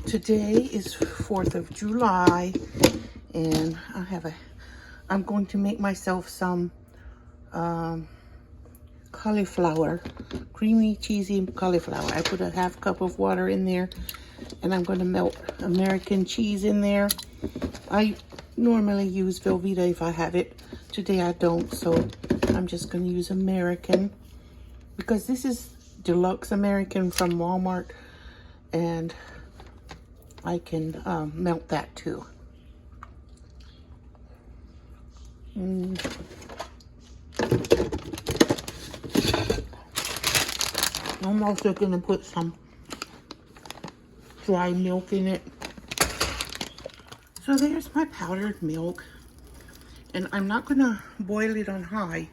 Today is 4th of July, and I'm going to make myself some cauliflower, creamy, cheesy cauliflower. I put a half cup of water in there, and I'm going to melt American cheese in there. I normally use Velveeta if I have it. Today I don't, so I'm just going to use American, because this is deluxe American from Walmart, and I can melt that too. I'm also going to put some dry milk in it. So there's my powdered milk. And I'm not going to boil it on high.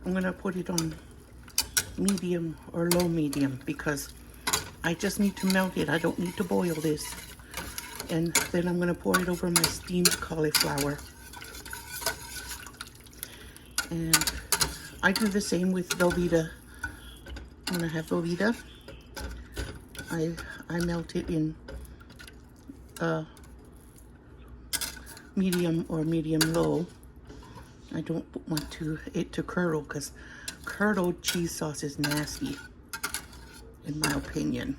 I'm going to put it on medium or low medium, because I just need to melt it. I don't need to boil this. And then I'm going to pour it over my steamed cauliflower. And I do the same with Velveeta. When I have Velveeta, I melt it in medium or medium low. I don't want it to curdle, because curdled cheese sauce is nasty, in my opinion.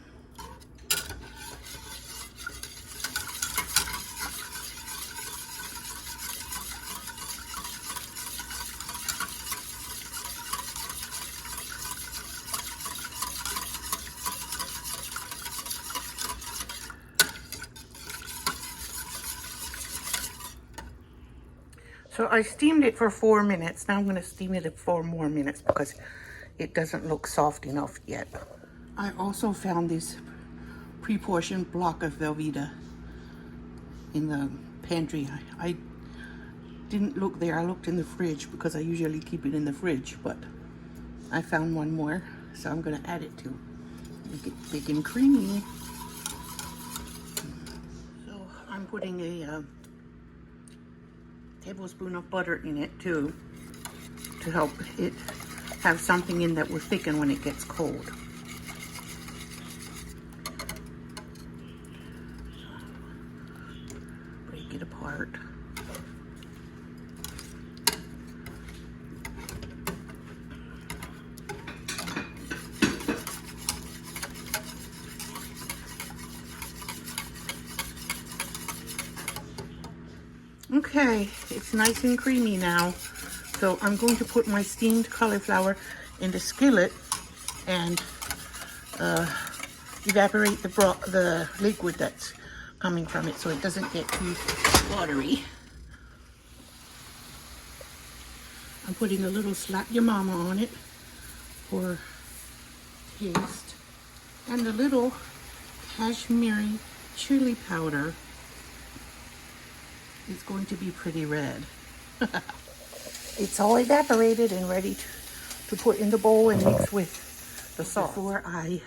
So I steamed it for 4 minutes. Now I'm going to steam it for 4 more minutes because it doesn't look soft enough yet. I also found this pre-portioned block of Velveeta in the pantry. I didn't look there. I looked in the fridge because I usually keep it in the fridge, but I found one more, so I'm going to add it to make it big and creamy. So I'm putting a tablespoon of butter in it too, to help it have something in that will thicken when it gets cold. Break it apart. Okay, it's nice and creamy now. So I'm going to put my steamed cauliflower in the skillet and evaporate the liquid that's coming from it, so it doesn't get too watery. I'm putting a little slap your mama on it for taste, and a little Kashmiri chili powder. It's going to be pretty red. It's all evaporated and ready to put in the bowl and mix with the sauce. Before I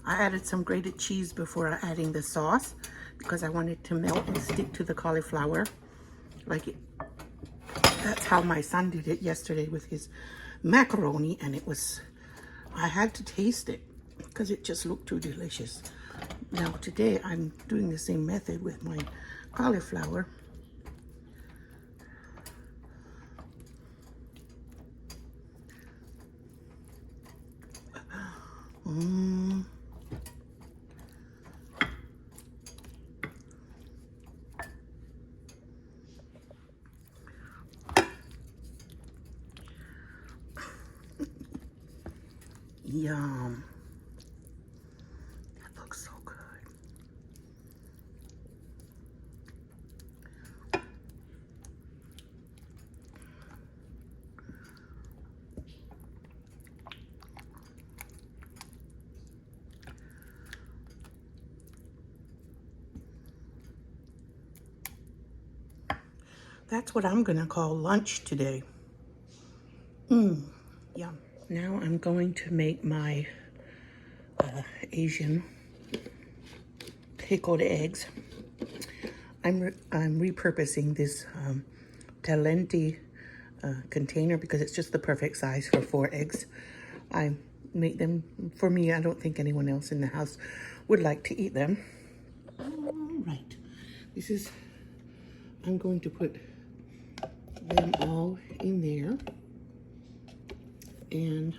added some grated cheese before adding the sauce, because I wanted to melt and stick to the cauliflower. That's how my son did it yesterday with his macaroni, and I had to taste it because it just looked too delicious. Now today I'm doing the same method with my cauliflower. Yum. That looks so good. That's what I'm gonna call lunch today. Yum. Now I'm going to make my Asian pickled eggs. I'm repurposing this Talenti container because it's just the perfect size for 4 eggs. I make them for me. I don't think anyone else in the house would like to eat them. right, this is, I'm going to put them all in there, and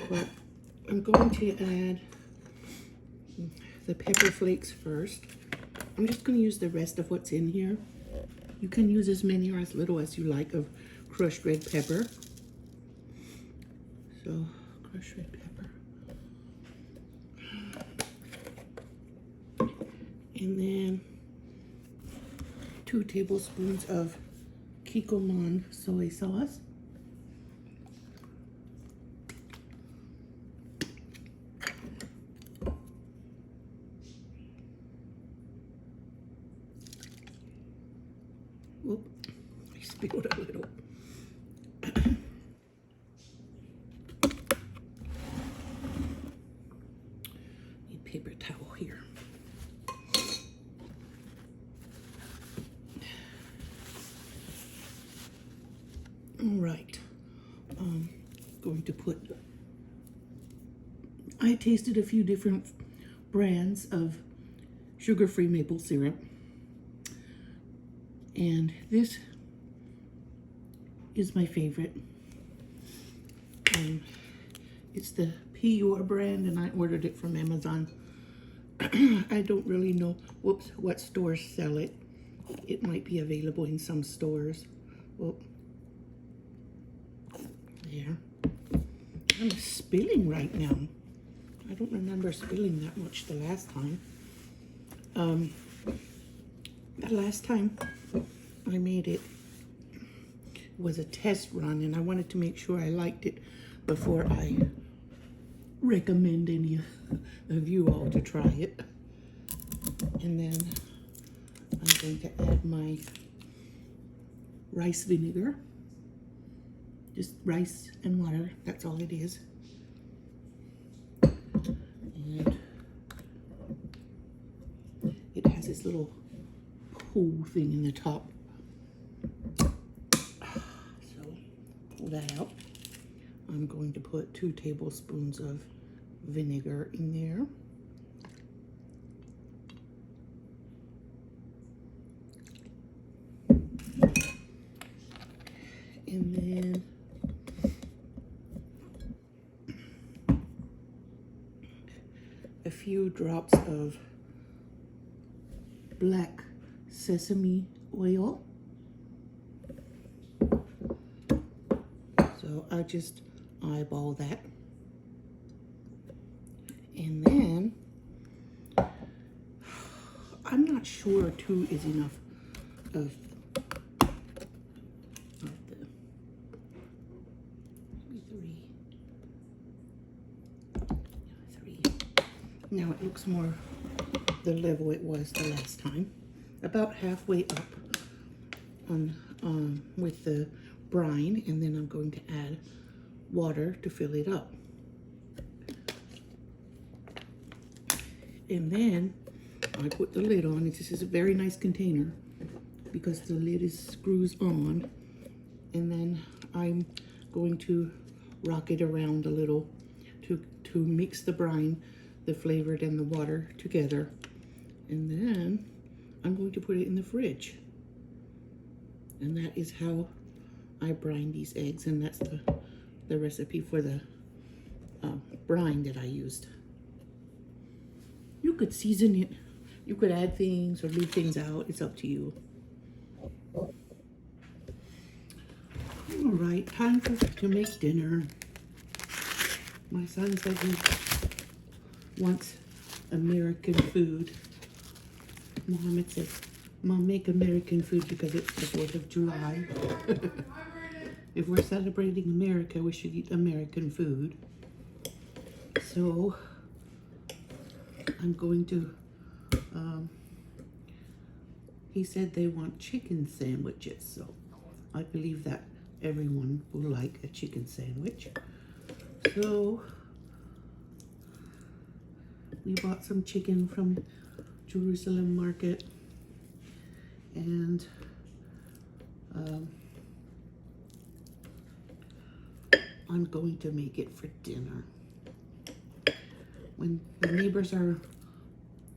but I'm going to add the pepper flakes first. I'm just going to use the rest of what's in here. You can use as many or as little as you like of crushed red pepper. So, crushed red pepper. And then 2 tablespoons of Kikkoman soy sauce. Whoop, I spilled a little. Need paper towel here. All right, going to put, I tasted a few different brands of sugar-free maple syrup, and this is my favorite. It's the Pure brand, and I ordered it from Amazon. I don't really know, what stores sell it. It might be available in some stores. Well, there. I'm spilling right now. I don't remember spilling that much the last time. The last time I made it was a test run, and I wanted to make sure I liked it before I recommend any of you all to try it. And then I'm going to add my rice vinegar. Just rice and water, that's all it is. And it has this little pool thing in the top. So pull that out. I'm going to put 2 tablespoons of vinegar in there. And then a few drops of black sesame oil. So I just eyeball that. And then I'm not sure 2 is enough of the, maybe 3. Now it looks more the level it was the last time. About halfway up on with the brine, and then I'm going to add water to fill it up. And then I put the lid on. This is a very nice container because the lid screws on. And then I'm going to rock it around a little to mix the brine, the flavored and the water together. And then I'm going to put it in the fridge. And that is how I brine these eggs, and that's the recipe for the brine that I used. You could season it. You could add things or leave things out. It's up to you. All right, time to make dinner. My son said he wants American food. Mohammed said, Mom, make American food because it's the 4th of July. If we're celebrating America, we should eat American food. So I'm going to, he said they want chicken sandwiches, so I believe that everyone will like a chicken sandwich. So we bought some chicken from Jerusalem Market, and I'm going to make it for dinner. When the neighbors are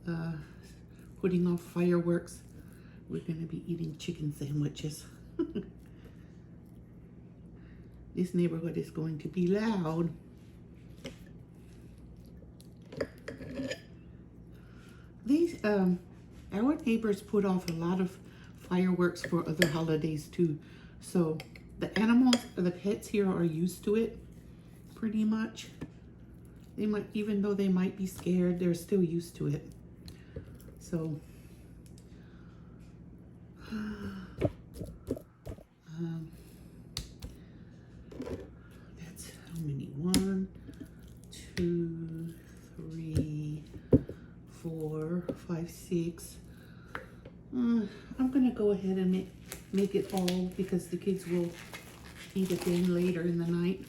uh, putting off fireworks. We're gonna be eating chicken sandwiches. This neighborhood is going to be loud. These, our neighbors put off a lot of fireworks for other holidays too. So the animals, or the pets here are used to it pretty much. They might, even though they might be scared, they're still used to it. So, that's how many? 1, 2, 3, 4, 5, 6. I'm gonna go ahead and make it all because the kids will eat again later in the night.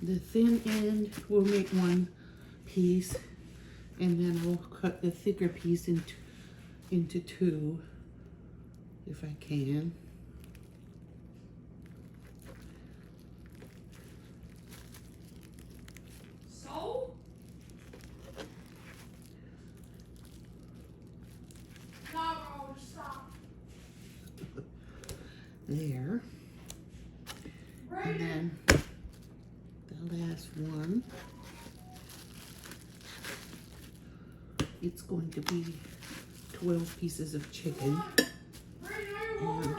The thin end we'll make 1 piece, and then we'll cut the thicker piece into 2 if I can. So? No, stop. There. And then the last one, it's going to be 12 pieces of chicken. And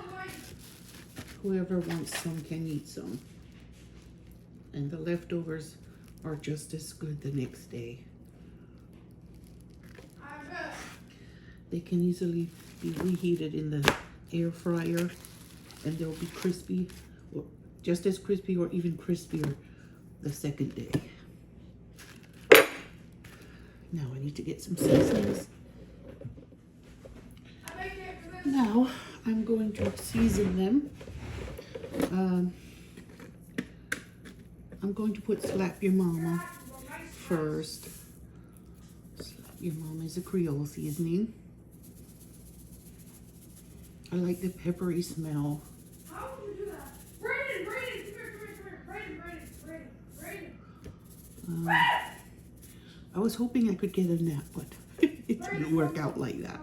whoever wants some can eat some. And the leftovers are just as good the next day. They can easily be reheated in the air fryer and they'll be crispy, or just as crispy or even crispier the second day. Now I need to get some seasonings. Now I'm going to season them. I'm going to put Slap Your Mama first. Slap Your Mama is a Creole seasoning. I like the peppery smell. How would you do that? Brandon, come here. Brandon. I was hoping I could get a nap, but it didn't work out like that.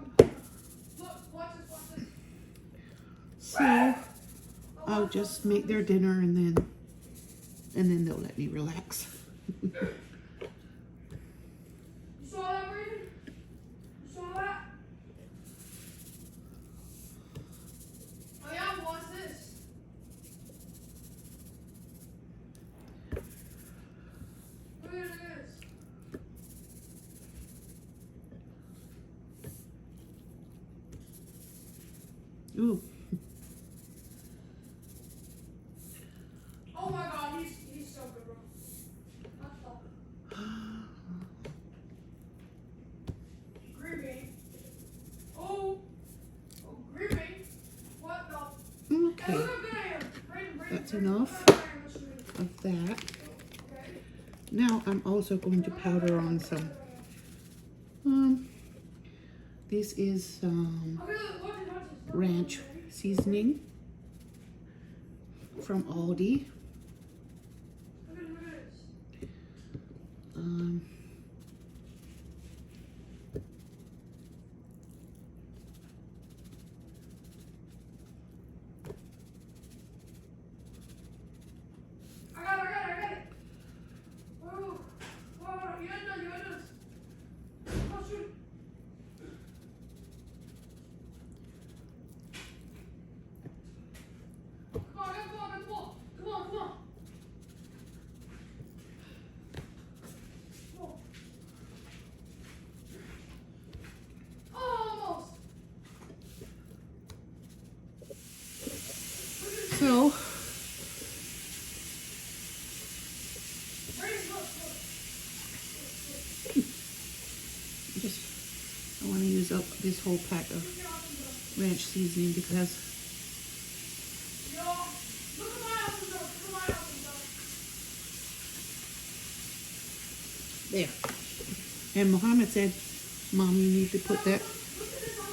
Look, watch this. So I'll just make their dinner and then they'll let me relax. You saw that, Brandon? You saw that? Oh yeah, watch this. Look at this. Ooh. Oh my God, he's so good, bro. What the? Green bean. Oh, green bean. What the? Hey, Okay, look how good I am. Brandon, that's Brandon, enough look how good I am. Listen to me. of that. Okay. Now I'm also going to powder on some. This is Okay, look, watch this. ranch seasoning from Aldi. Look at this. I got it. Whoa, you got this. Oh, shoot. Come on. Almost. So I want to use up this whole pack of ranch seasoning because there. And Muhammad said, Mom, you need to put that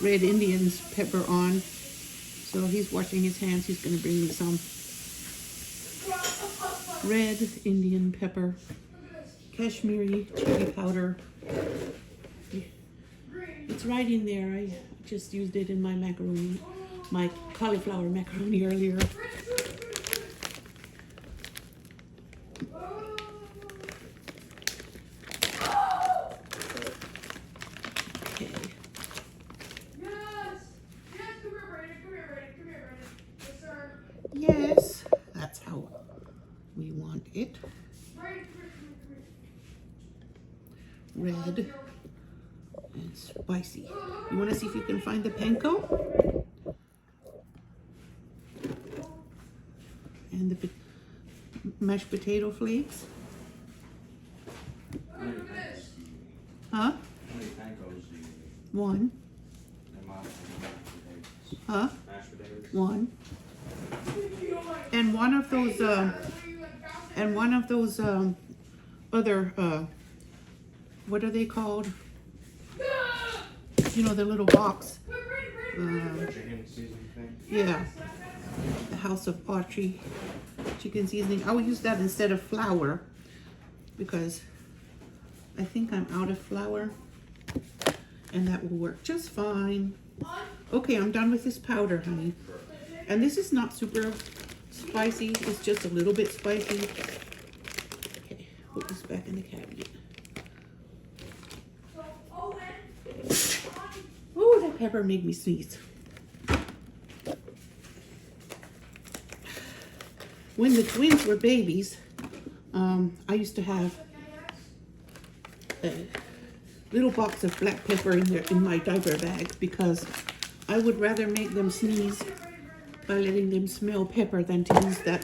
red Indian's pepper on. So he's washing his hands. He's going to bring me some red Indian pepper, Kashmiri chili powder. It's right in there. I just used it in my macaroni, my cauliflower macaroni earlier. Okay. Yes, that's how we want it. Red and spicy. You want to see if you can find the panko? And the mashed potato flakes? Huh? One. Huh? One. And one of those other what are they called? You know, the little box. Yeah, the House of Autry chicken seasoning. I will use that instead of flour because I think I'm out of flour, and that will work just fine. Okay, I'm done with this powder, honey. And this is not super spicy. It's just a little bit spicy. Okay, put this back in the cabinet. Oh, that pepper made me sneeze. When the twins were babies, I used to have a little box of black pepper in my diaper bag because I would rather make them sneeze by letting them smell pepper than to use that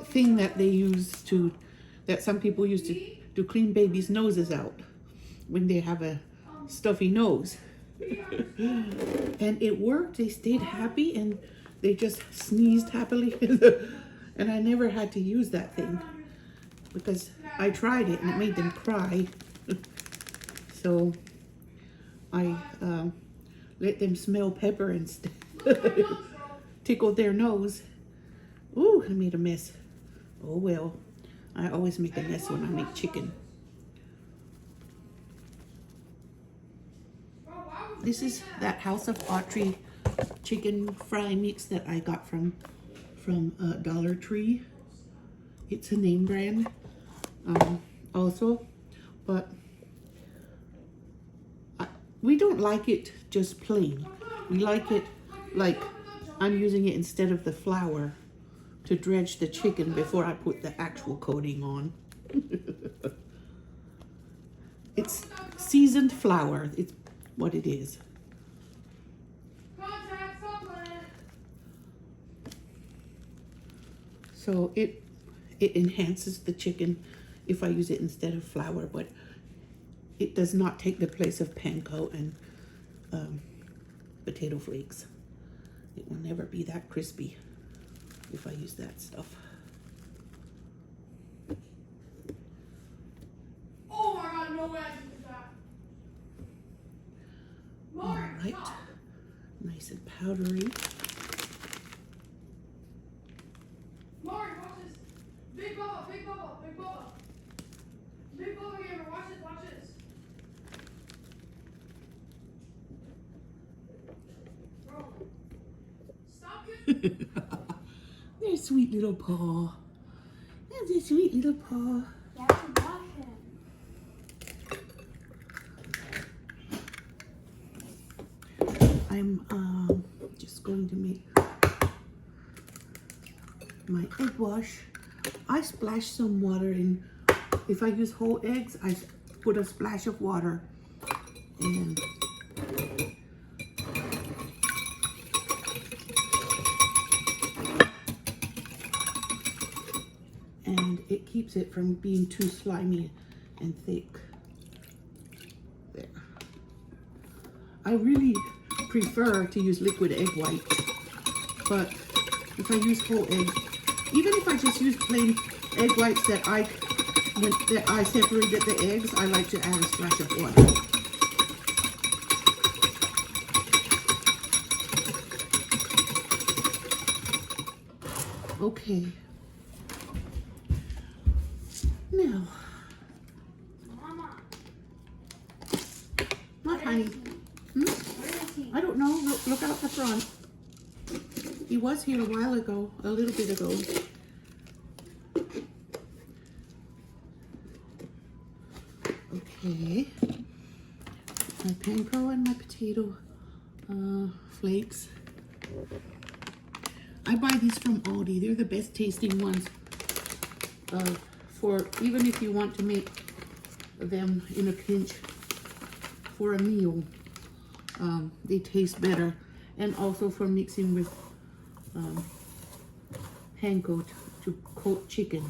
thing that they use that some people use to clean babies' noses out when they have a stuffy nose. And it worked. They stayed happy and they just sneezed happily. And I never had to use that thing because I tried it and it made them cry. So I let them smell pepper instead. Tickled their nose. Ooh, I made a mess. Oh well, I always make a mess when I make chicken. This is that House of Autry chicken fry mix that I got from Dollar Tree. It's a name brand also, but we don't like it just plain. We like it like I'm using it instead of the flour to dredge the chicken before I put the actual coating on. It's seasoned flour. It's what it is. So it enhances the chicken if I use it instead of flour, but it does not take the place of panko and potato flakes. It will never be that crispy if I use that stuff. Oh my God, no way I did that. All right, nice and powdery. Mark, watch this. Big bubble, big bubble, big bubble. Big bubble gamer, watch this, watch this. Bro, stop it. There's sweet little paw. There's a sweet little paw. Yeah, watch him. I'm just going to make my egg wash. I splash some water in. If I use whole eggs, I put a splash of water and it keeps it from being too slimy and thick. There. I really prefer to use liquid egg whites, but if I use whole eggs, Even if I just use plain egg whites that I separated the eggs, I like to add a splash of oil. Okay. Now, Mama. what, honey? I don't know. Look out the front. He was here a while ago, a little bit ago. Okay. My panko and my potato flakes. I buy these from Aldi. They're the best tasting ones. For even if you want to make them in a pinch for a meal, they taste better. And also for mixing with Panko to coat chicken.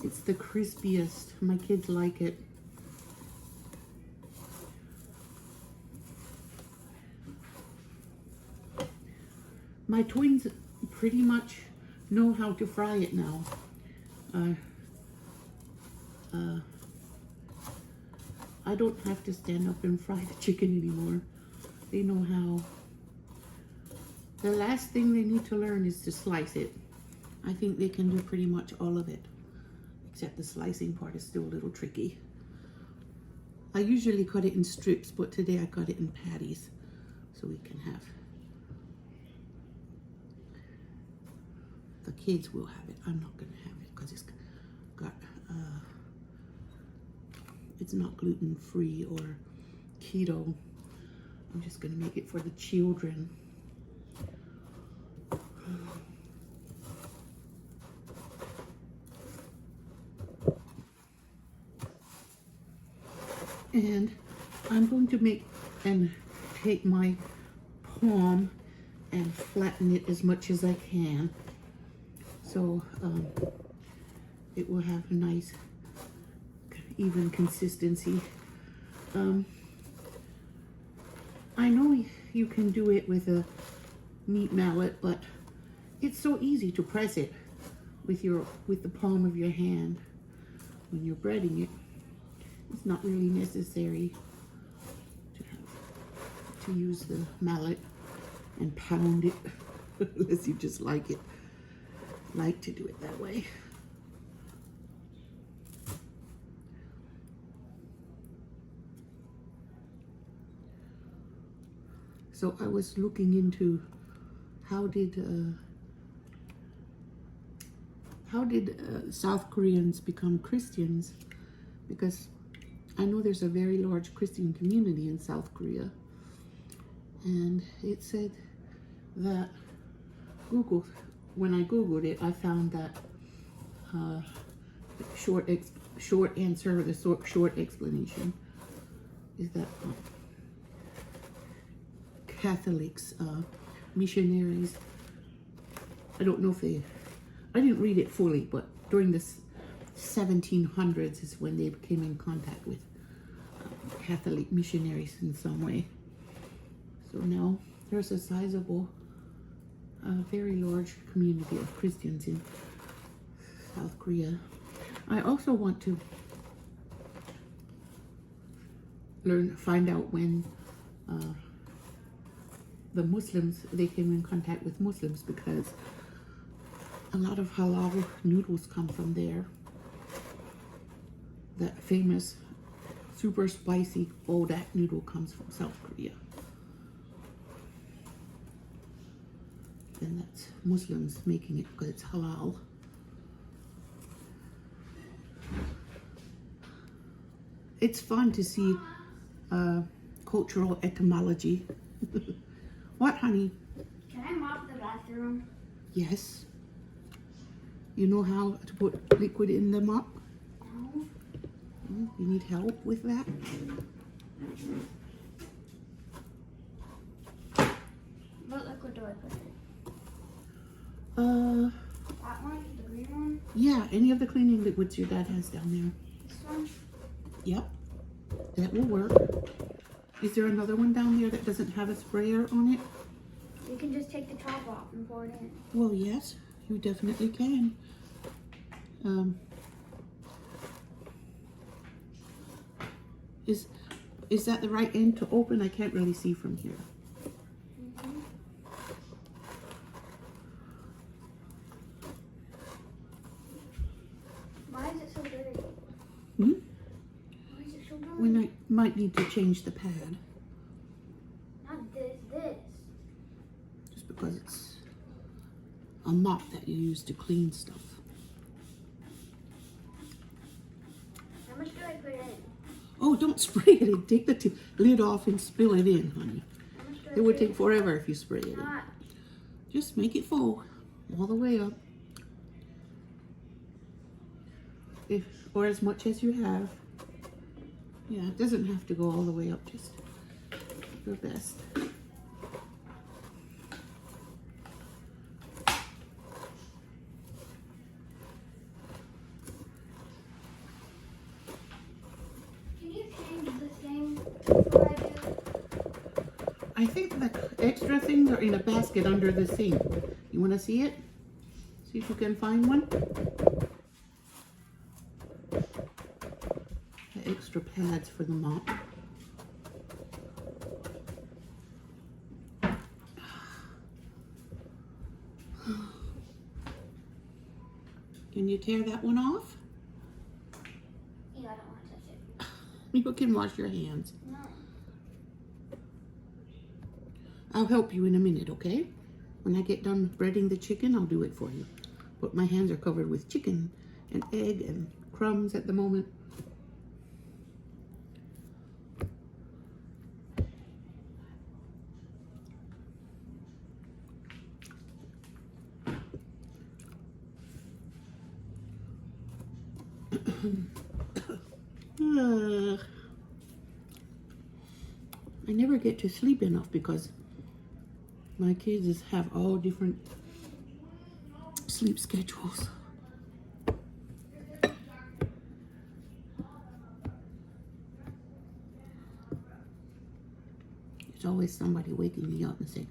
It's the crispiest. My kids like it. My twins pretty much know how to fry it now. I don't have to stand up and fry the chicken anymore. They know how. The last thing they need to learn is to slice it. I think they can do pretty much all of it, except the slicing part is still a little tricky. I usually cut it in strips, but today I cut it in patties so we can have. The kids will have it. I'm not gonna have it because it's got it's not gluten-free or keto. I'm just gonna make it for the children. And I'm going to make and take my palm and flatten it as much as I can. So it will have a nice even consistency. I know you can do it with a meat mallet, but it's so easy to press it with the palm of your hand when you're breading it. It's not really necessary to use the mallet and pound it unless you just like to do it that way. So I was looking into how did South Koreans become Christians, because I know there's a very large Christian community in South Korea, and it said that when I Googled it, I found that short answer, or the short explanation is that Catholics, missionaries, I don't know if I didn't read it fully, but during the 1700s is when they came in contact with Catholic missionaries in some way. So now there's a sizable, very large community of Christians in South Korea. I also want to find out when the Muslims, they came in contact with Muslims, because a lot of halal noodles come from there. That famous super spicy bodak noodle comes from South Korea. And that's Muslims making it because it's halal. It's fun to see cultural etymology. What, honey? Can I mop the bathroom? Yes. You know how to put liquid in the mop? No. You need help with that? What liquid do I put in? That one? The green one? Yeah, any of the cleaning liquids your dad has down there. This one? Yep, that will work. Is there another one down there that doesn't have a sprayer on it? You can just take the top off and pour it in. Well, yes, you definitely can. Is that the right end to open? I can't really see from here. Mm-hmm. Why is it so dirty? Hmm? Why is it so dirty? We might need to change the pad. Not this. Just because it's a mop that you use to clean stuff. How much do I put in? Oh, don't spray it in. Take the lid off and spill it in, honey. How much do I It would put in? take forever if you spray it in. Not. Just make it full all the way up. Or as much as you have. Yeah, it doesn't have to go all the way up, just your best. Can you change this thing before I do? I think the extra things are in a basket under the sink. You want to see it? See if you can find one. The extra pads for the mop. Can you tear that one off? Yeah, I don't want to touch it. You can wash your hands. No. I'll help you in a minute, okay? When I get done breading the chicken, I'll do it for you. But my hands are covered with chicken and egg and crumbs at the moment. I never get to sleep enough because my kids have all different sleep schedules. There's always somebody waking me up and saying,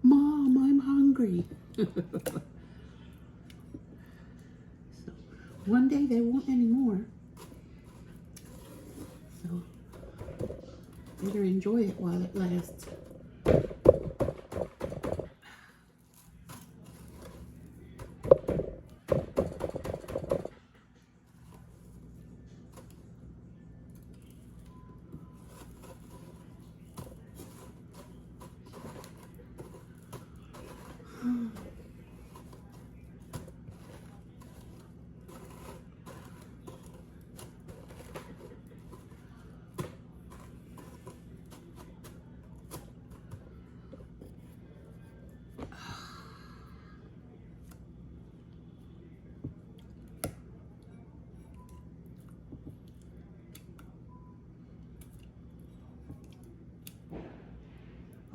"Mom, I'm hungry." So one day they won't anymore. So better enjoy it while it lasts.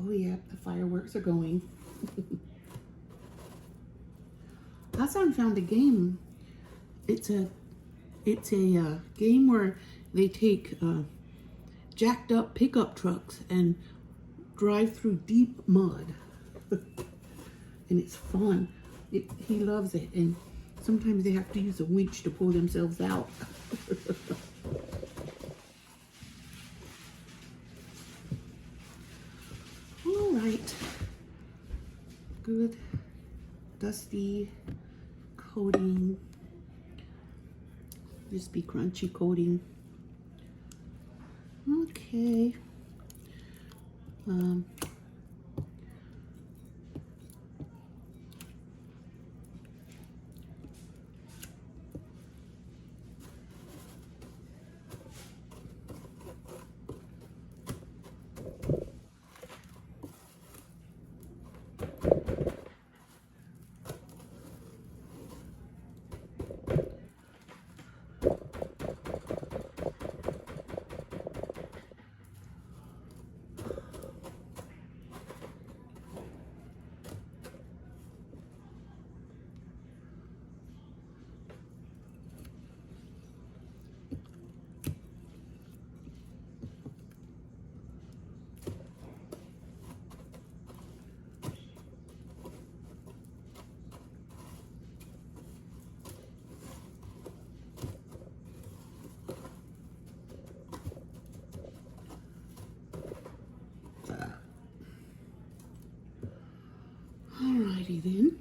Oh yeah, the fireworks are going. Hassan found a game. It's a game where they take jacked up pickup trucks and drive through deep mud. And it's fun. He loves it, and sometimes they have to use a winch to pull themselves out. All right, good dusty coating, crispy crunchy coating. Okay. Alrighty then.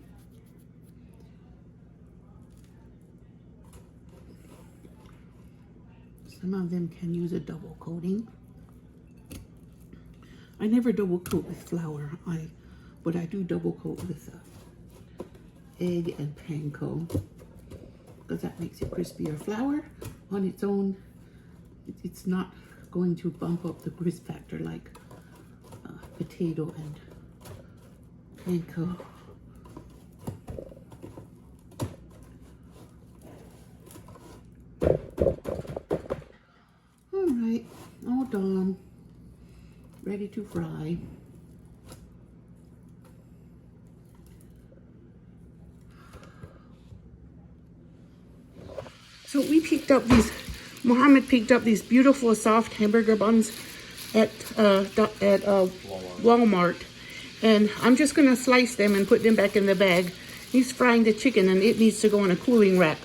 Some of them can use a double coating. I never double coat with flour, but I do double coat with egg and panko because that makes it crispier. Flour on its own, it's not going to bump up the crisp factor like potato and panko. All right, all done, ready to fry. So we picked up these, Mohammed picked up these beautiful soft hamburger buns at Walmart. And I'm just gonna slice them and put them back in the bag. He's frying the chicken and it needs to go in a cooling rack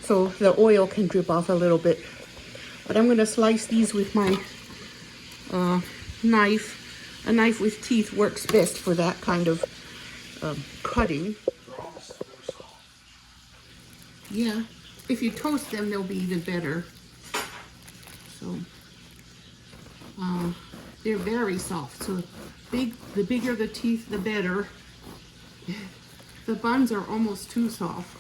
so the oil can drip off a little bit. But I'm gonna slice these with my knife. A knife with teeth works best for that kind of cutting. Yeah, if you toast them, they'll be even better. So, they're very soft. So the bigger the teeth, the better. The buns are almost too soft.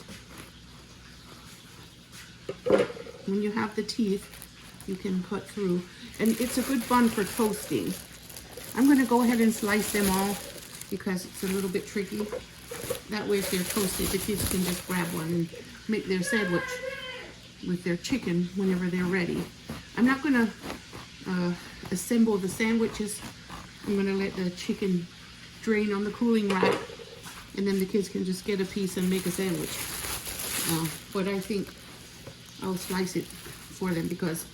When you have the teeth, you can cut through. And it's a good bun for toasting. I'm gonna go ahead and slice them all because it's a little bit tricky. That way if they're toasted, the kids can just grab one and make their sandwich with their chicken whenever they're ready. I'm not gonna assemble the sandwiches. I'm gonna let the chicken drain on the cooling rack and then the kids can just get a piece and make a sandwich. But I think I'll slice it for them because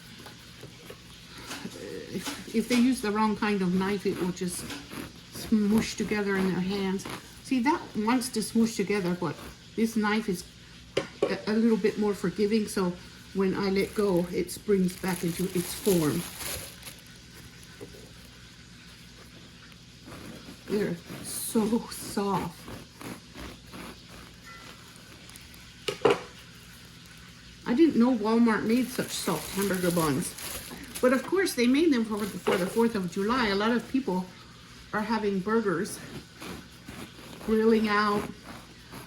if they use the wrong kind of knife, it will just smoosh together in their hands. See, that wants to smoosh together, but this knife is a little bit more forgiving, so when I let go, it springs back into its form. They're so soft. I didn't know Walmart made such soft hamburger buns. But of course, they made them for the 4th of July. A lot of people are having burgers, grilling out.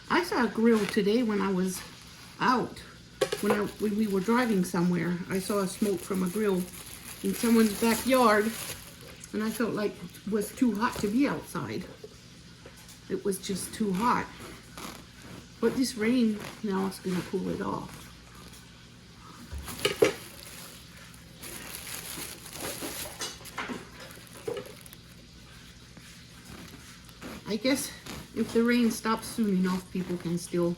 I saw a grill today when I was out. When we were driving somewhere, I saw a smoke from a grill in someone's backyard, and I felt like it was too hot to be outside. It was just too hot. But this rain now is gonna cool it off. I guess if the rain stops soon enough, people can still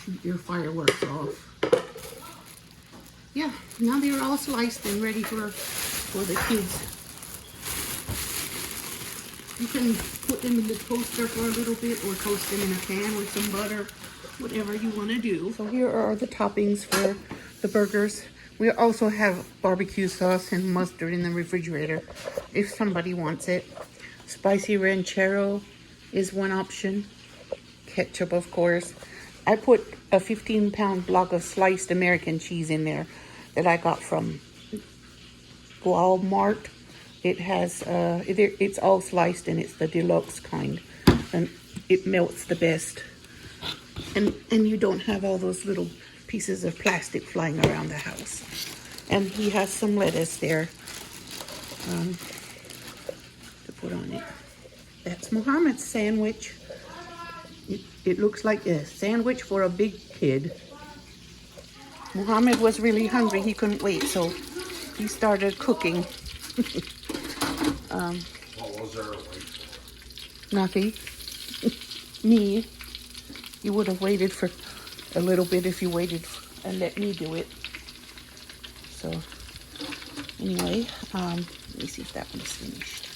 shoot your fireworks off. Yeah, now they're all sliced and ready for the kids. You can put them in the toaster for a little bit or toast them in a pan with some butter, whatever you want to do. So here are the toppings for the burgers. We also have barbecue sauce and mustard in the refrigerator if somebody wants it. Spicy ranchero is one option. Ketchup, of course. I put a 15-pound block of sliced American cheese in there that I got from Walmart. It has, it's all sliced and it's the deluxe kind. And it melts the best. And you don't have all those little pieces of plastic flying around the house. And he has some lettuce there to put on it. That's Mohammed's sandwich. It looks like a sandwich for a big kid. Mohammed was really hungry. He couldn't wait, so he started cooking. What was there to wait for? Nothing. Me. You would have waited for a little bit if you waited and let me do it. So, anyway, let me see if that one's finished.